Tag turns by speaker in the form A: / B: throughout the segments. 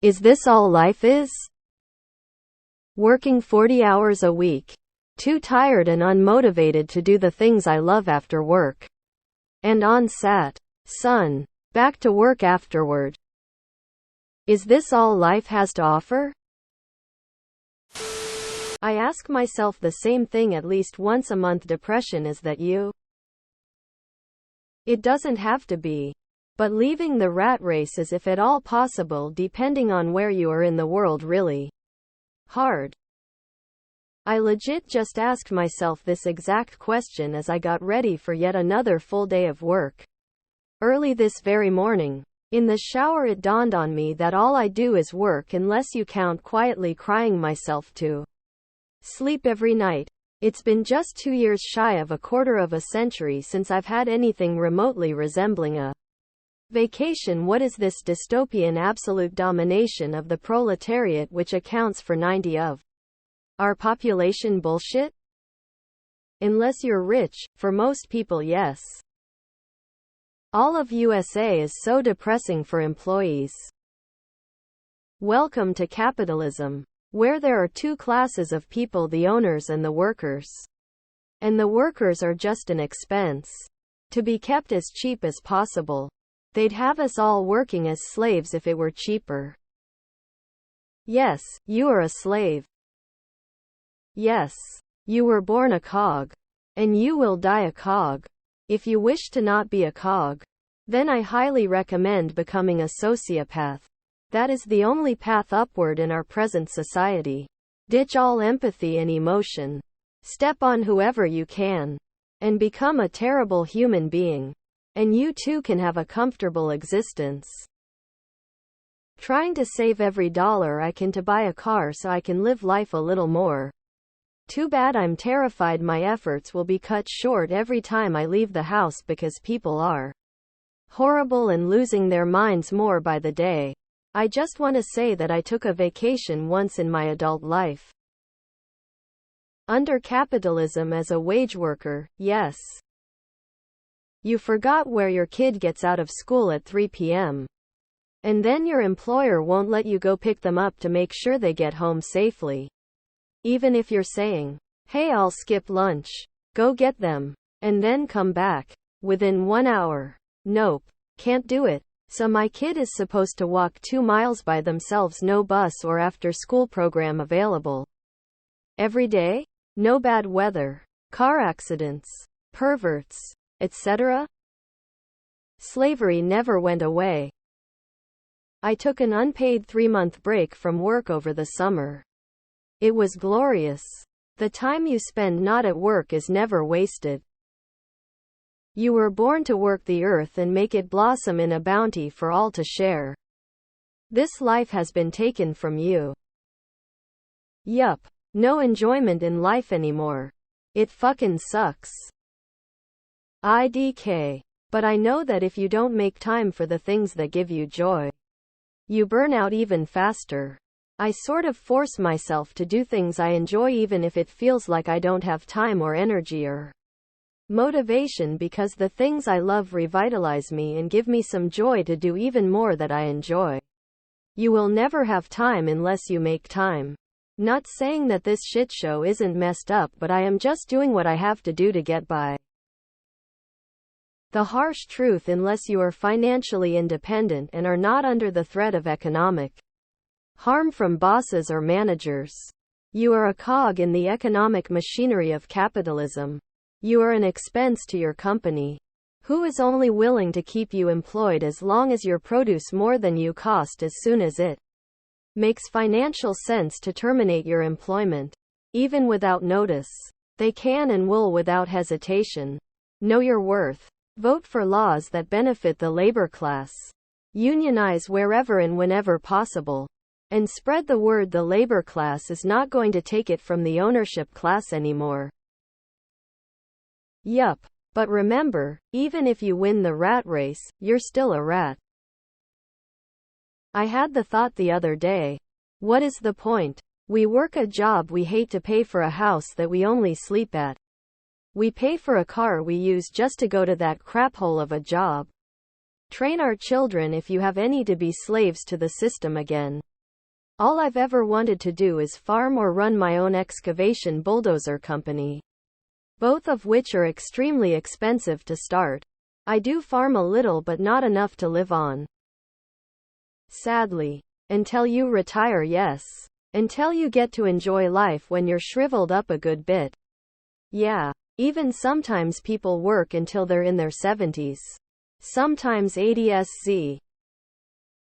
A: Is this all life is? Working 40 hours a week. Too tired and unmotivated to do the things I love after work. And on sat. Son. Back to work afterward. Is this all life has to offer? I ask myself the same thing at least once a month. Depression, is that you? It doesn't have to be. But leaving the rat race is, if at all possible, depending on where you are in the world, really hard. I legit just asked myself this exact question as I got ready for yet another full day of work. Early this very morning. In the shower it dawned on me that all I do is work, unless you count quietly crying myself to sleep every night. It's been just 2 years shy of a quarter of a century since I've had anything remotely resembling a vacation. What is this dystopian absolute domination of the proletariat which accounts for 90% of our population bullshit? Unless you're rich, for most people, yes. All of USA is so depressing for employees. Welcome to capitalism, where there are two classes of people: the owners and the workers. And the workers are just an expense, to be kept as cheap as possible. They'd have us all working as slaves if it were cheaper. Yes, you are a slave. Yes, you were born a cog. And you will die a cog. If you wish to not be a cog, then I highly recommend becoming a sociopath. That is the only path upward in our present society. Ditch all empathy and emotion. Step on whoever you can. And become a terrible human being. And you too can have a comfortable existence. Trying to save every dollar I can to buy a car so I can live life a little more. Too bad I'm terrified my efforts will be cut short every time I leave the house because people are horrible and losing their minds more by the day. I just want to say that I took a vacation once in my adult life. Under capitalism as a wage worker, yes. You forgot where your kid gets out of school at 3 p.m. And then your employer won't let you go pick them up to make sure they get home safely. Even if you're saying, hey, I'll skip lunch. Go get them. And then come back. Within 1 hour. Nope. Can't do it. So my kid is supposed to walk 2 miles by themselves, no bus or after school program available. Every day? No bad weather. Car accidents. Perverts. Etc. Slavery never went away. I took an unpaid 3-month break from work over the summer. It was glorious. The time you spend not at work is never wasted. You were born to work the earth and make it blossom in a bounty for all to share. This life has been taken from you. Yup. No enjoyment in life anymore. It fucking sucks. IDK. But I know that if you don't make time for the things that give you joy, you burn out even faster. I sort of force myself to do things I enjoy even if it feels like I don't have time or energy or motivation, because the things I love revitalize me and give me some joy to do even more that I enjoy. You will never have time unless you make time. Not saying that this shit show isn't messed up, but I am just doing what I have to do to get by. The harsh truth: unless you are financially independent and are not under the threat of economic harm from bosses or managers, you are a cog in the economic machinery of capitalism. You are an expense to your company, who is only willing to keep you employed as long as you produce more than you cost. As soon as it makes financial sense to terminate your employment, even without notice, they can and will without hesitation. Know your worth. Vote for laws that benefit the labor class. Unionize wherever and whenever possible. And spread the word the labor class is not going to take it from the ownership class anymore. Yup. But remember, even if you win the rat race, you're still a rat. I had the thought the other day. What is the point? We work a job we hate to pay for a house that we only sleep at. We pay for a car we use just to go to that crap hole of a job. Train our children if you have any to be slaves to the system again. All I've ever wanted to do is farm or run my own excavation bulldozer company, both of which are extremely expensive to start. I do farm a little but not enough to live on. Sadly. Until you retire, yes. Until you get to enjoy life when you're shriveled up a good bit. Yeah. Even sometimes people work until they're in their 70s. Sometimes 80s.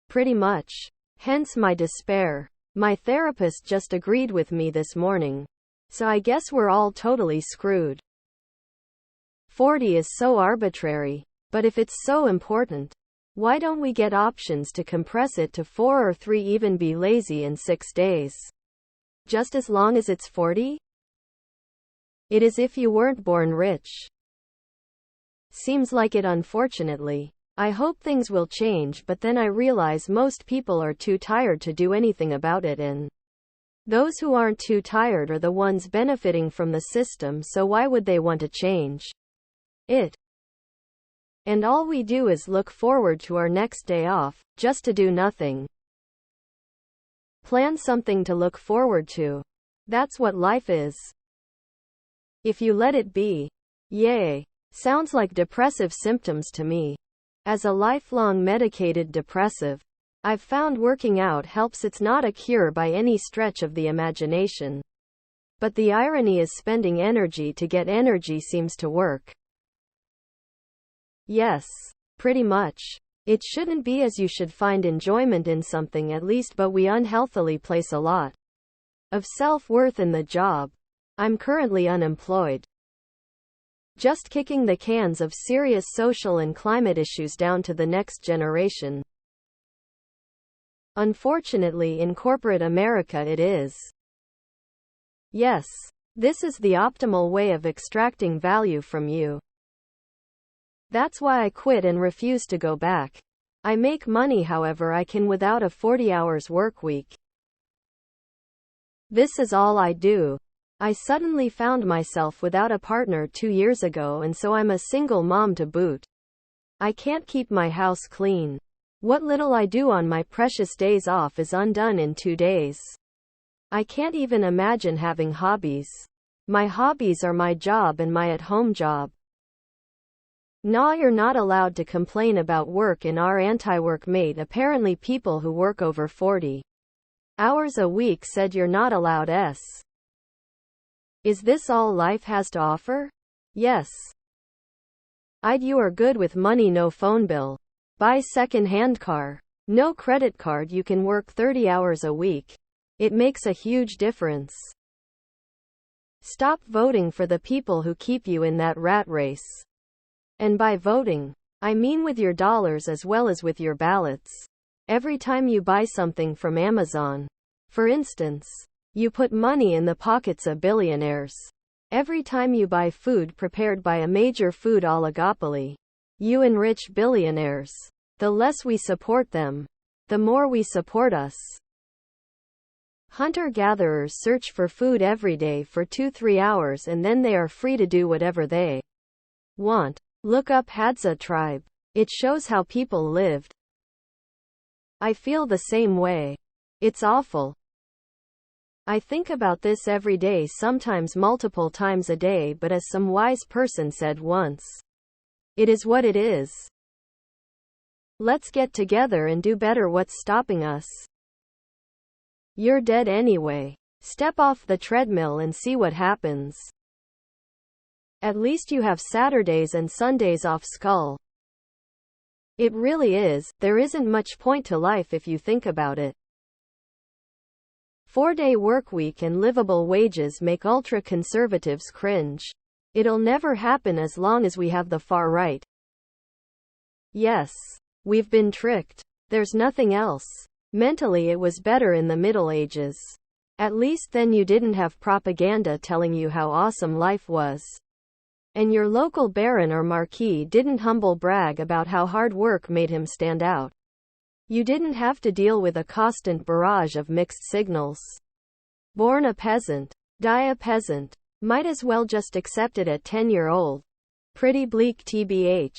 A: Pretty much. Hence my despair. My therapist just agreed with me this morning. So I guess we're all totally screwed. 40 is so arbitrary. But if it's so important, why don't we get options to compress it to 4 or 3, even be lazy in 6 days? Just as long as it's 40? It is if you weren't born rich. Seems like it, unfortunately. I hope things will change, but then I realize most people are too tired to do anything about it, and those who aren't too tired are the ones benefiting from the system, so why would they want to change it? And all we do is look forward to our next day off, just to do nothing. Plan something to look forward to. That's what life is. If you let it be. Yay. Sounds like depressive symptoms to me. As a lifelong medicated depressive, I've found working out helps. It's not a cure by any stretch of the imagination. But the irony is spending energy to get energy seems to work. Yes. Pretty much. It shouldn't be, as you should find enjoyment in something at least, but we unhealthily place a lot of self-worth in the job. I'm currently unemployed. Just kicking the cans of serious social and climate issues down to the next generation. Unfortunately, in corporate America it is. Yes. This is the optimal way of extracting value from you. That's why I quit and refuse to go back. I make money however I can without a 40 hours work week. This is all I do. I suddenly found myself without a partner 2 years ago, and so I'm a single mom to boot. I can't keep my house clean. What little I do on my precious days off is undone in 2 days. I can't even imagine having hobbies. My hobbies are my job and my at-home job. Nah, you're not allowed to complain about work in our anti-work mate. Apparently people who work over 40 hours a week said you're not allowed. Is this all life has to offer? Yes. You are good with money, no phone bill. Buy second-hand car. No credit card. You can work 30 hours a week. It makes a huge difference. Stop voting for the people who keep you in that rat race. And by voting, I mean with your dollars as well as with your ballots. Every time you buy something from Amazon, for instance, you put money in the pockets of billionaires. Every time you buy food prepared by a major food oligopoly, you enrich billionaires. The less we support them, the more we support us. Hunter-gatherers search for food every day for 2-3 hours, and then they are free to do whatever they want. Look up Hadza tribe. It shows how people lived. I feel the same way. It's awful. I think about this every day, sometimes multiple times a day, but as some wise person said once, it is what it is. Let's get together and do better. What's stopping us? You're dead anyway. Step off the treadmill and see what happens. At least you have Saturdays and Sundays off, skull. It really is. There isn't much point to life if you think about it. 4-day workweek and livable wages make ultra-conservatives cringe. It'll never happen as long as we have the far right. Yes. We've been tricked. There's nothing else. Mentally it was better in the Middle Ages. At least then you didn't have propaganda telling you how awesome life was. And your local baron or marquis didn't humble brag about how hard work made him stand out. You didn't have to deal with a constant barrage of mixed signals. Born a peasant, die a peasant. Might as well just accept it at 10-year-old. Pretty bleak, tbh.